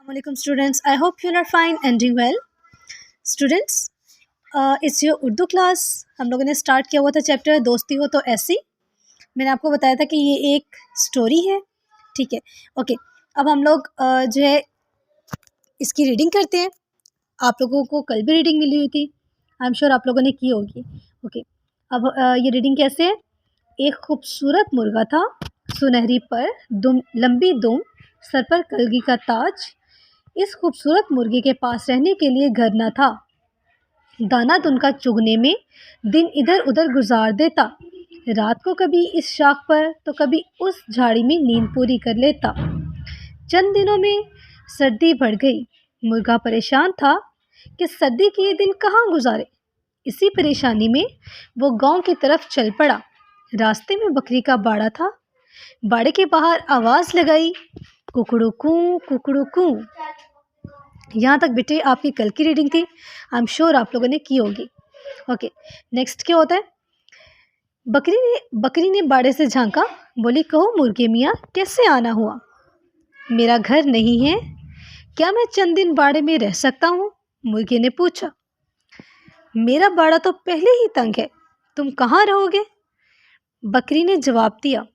Assalamualaikum students. I hope you are fine and doing well. Students, it's your Urdu class. हम लोगों ने start किया हुआ था चैप्टर दोस्ती हो तो ऐसी. मैंने आपको बताया था कि ये एक स्टोरी है. ठीक है, ओके. अब हम लोग जो है इसकी रीडिंग करते हैं. आप लोगों को कल भी रीडिंग मिली हुई थी. आई एम श्योर आप लोगों ने की होगी. ओके, अब ये रीडिंग कैसे है. एक खूबसूरत मुर्गा था, सुनहरी पर दुम, लंबी दुम, सर पर कलगी का ताज. इस खूबसूरत मुर्गे के पास रहने के लिए घर न था. दाना तुनका चुगने में दिन इधर उधर गुजार देता. रात को कभी इस शाख पर तो कभी उस झाड़ी में नींद पूरी कर लेता. चंद दिनों में सर्दी बढ़ गई. मुर्गा परेशान था कि सर्दी के ये दिन कहाँ गुजारे. इसी परेशानी में वो गांव की तरफ चल पड़ा. रास्ते में बकरी का बाड़ा था. बाड़े के बाहर आवाज़ लगाई, कुकड़ू कू. यहाँ तक बेटे आपकी कल की रीडिंग थी. आई एम श्योर आप लोगों ने की होगी. ओके, नेक्स्ट क्या होता है. बकरी ने बाड़े से झांका. बोली, कहो मुर्गे मियाँ, कैसे आना हुआ. मेरा घर नहीं है, क्या मैं चंद दिन बाड़े में रह सकता हूँ. मुर्गे ने पूछा. मेरा बाड़ा तो पहले ही तंग है, तुम कहाँ रहोगे. बकरी ने जवाब दिया.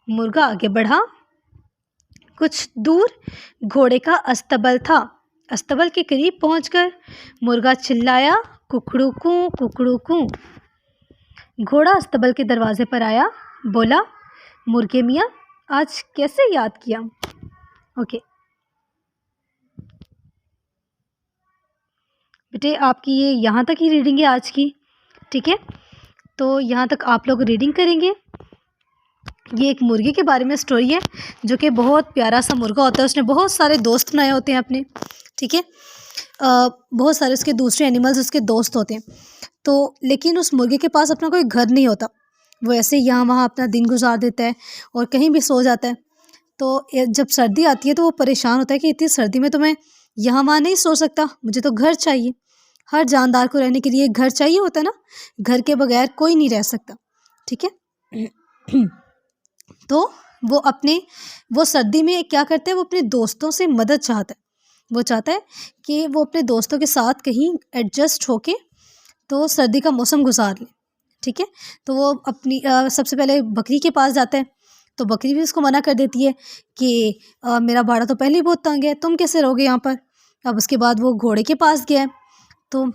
मुर्गा आगे बढ़ा. कुछ दूर घोड़े का अस्तबल था. अस्तबल के करीब पहुंचकर मुर्गा चिल्लाया, कुकड़ू कू. घोड़ा अस्तबल के दरवाजे पर आया. बोला, मुर्गे मियाँ, आज कैसे याद किया. ओके बेटे, आपकी ये यहाँ तक ही रीडिंग है आज की. ठीक है, तो यहाँ तक आप लोग रीडिंग करेंगे. ये एक मुर्गे के बारे में स्टोरी है, जो कि बहुत प्यारा सा मुर्गा होता है. उसने बहुत सारे दोस्त बनाए होते हैं अपने. ठीक है, बहुत सारे उसके दूसरे एनिमल्स उसके दोस्त होते हैं. तो लेकिन उस मुर्गे के पास अपना कोई घर नहीं होता. वो ऐसे यहाँ वहाँ अपना दिन गुजार देता है और कहीं भी सो जाता है. तो जब सर्दी आती है तो वो परेशान होता है कि इतनी सर्दी में तो मैं यहाँ वहाँ नहीं सो सकता, मुझे तो घर चाहिए. हर जानदार को रहने के लिए घर चाहिए होता है ना. घर के बगैर कोई नहीं रह सकता. ठीक है. तो वो सर्दी में क्या करता है, वो अपने दोस्तों से मदद चाहता है. वो चाहता है कि वो अपने दोस्तों के साथ कहीं एडजस्ट होके तो सर्दी का मौसम गुजार ले. ठीक है, तो वो अपनी सबसे पहले बकरी के पास जाता है. तो बकरी भी उसको मना कर देती है कि मेरा बाड़ा तो पहले ही बहुत तंग है, तुम कैसे रहोगे यहाँ पर. अब उसके बाद वो घोड़े के पास गया है. तो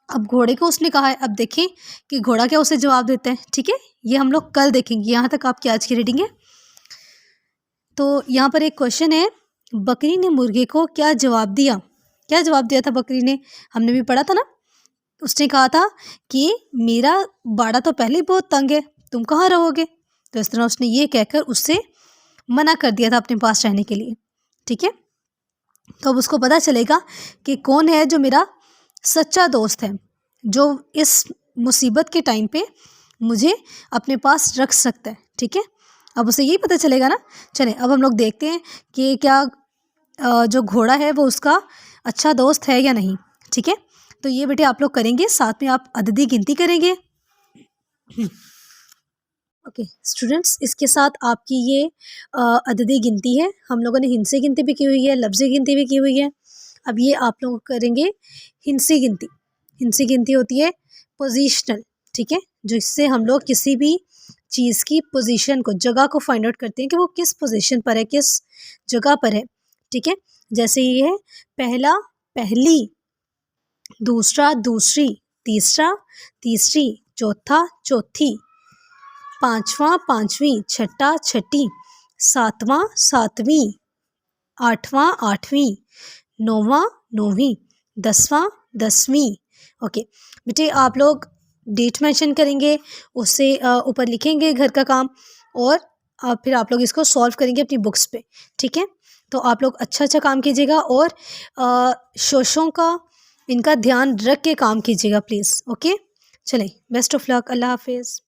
अब घोड़े को उसने कहा है. अब देखें कि घोड़ा क्या उसे जवाब देता है. ठीक है, ये हम लोग कल देखेंगे. यहाँ तक आपकी आज की रीडिंग है. तो यहाँ पर एक क्वेश्चन है, बकरी ने मुर्गे को क्या जवाब दिया. क्या जवाब दिया था बकरी ने, हमने भी पढ़ा था ना. उसने कहा था कि मेरा बाड़ा तो पहले ही बहुत तंग है, तुम कहाँ रहोगे. तो इस तरह उसने ये कहकर उससे मना कर दिया था अपने पास रहने के लिए. ठीक है, तो अब उसको पता चलेगा कि कौन है जो मेरा सच्चा दोस्त है, जो इस मुसीबत के टाइम पे मुझे अपने पास रख सकता है. ठीक है, अब उसे यही पता चलेगा ना. चलें अब हम लोग देखते हैं कि क्या जो घोड़ा है वो उसका अच्छा दोस्त है या नहीं. ठीक है, तो ये बेटे आप लोग करेंगे, साथ में आप अददी गिनती करेंगे. ओके स्टूडेंट्स, इसके साथ आपकी ये अददी गिनती है. हम लोगों ने हिंसी गिनती भी की हुई है, लफ्ज़ी गिनती भी की हुई है. अब ये आप लोग करेंगे हिंसी गिनती. हिंसी गिनती होती है पोजीशनल. ठीक है, जिससे हम लोग किसी भी चीज़ की पोजीशन को, जगह को फाइंड आउट करते हैं कि वो किस पोजीशन पर है, किस जगह पर है. ठीक है, जैसे ये है पहला पहली, दूसरा दूसरी, तीसरा तीसरी, चौथा चौथी, पांचवा पांचवी, छठा छठी, सातवां सातवीं, आठवां आठवीं, नौवां नौवीं, दसवां दसवीं. ओके बेटे, आप लोग डेट मेंशन करेंगे, उससे ऊपर लिखेंगे घर का काम, और फिर आप लोग इसको सॉल्व करेंगे अपनी बुक्स पे. ठीक है, तो आप लोग अच्छा काम कीजिएगा और शोशों का इनका ध्यान रख के काम कीजिएगा प्लीज़. ओके, चलें, बेस्ट ऑफ लक. अल्लाह हाफिज़.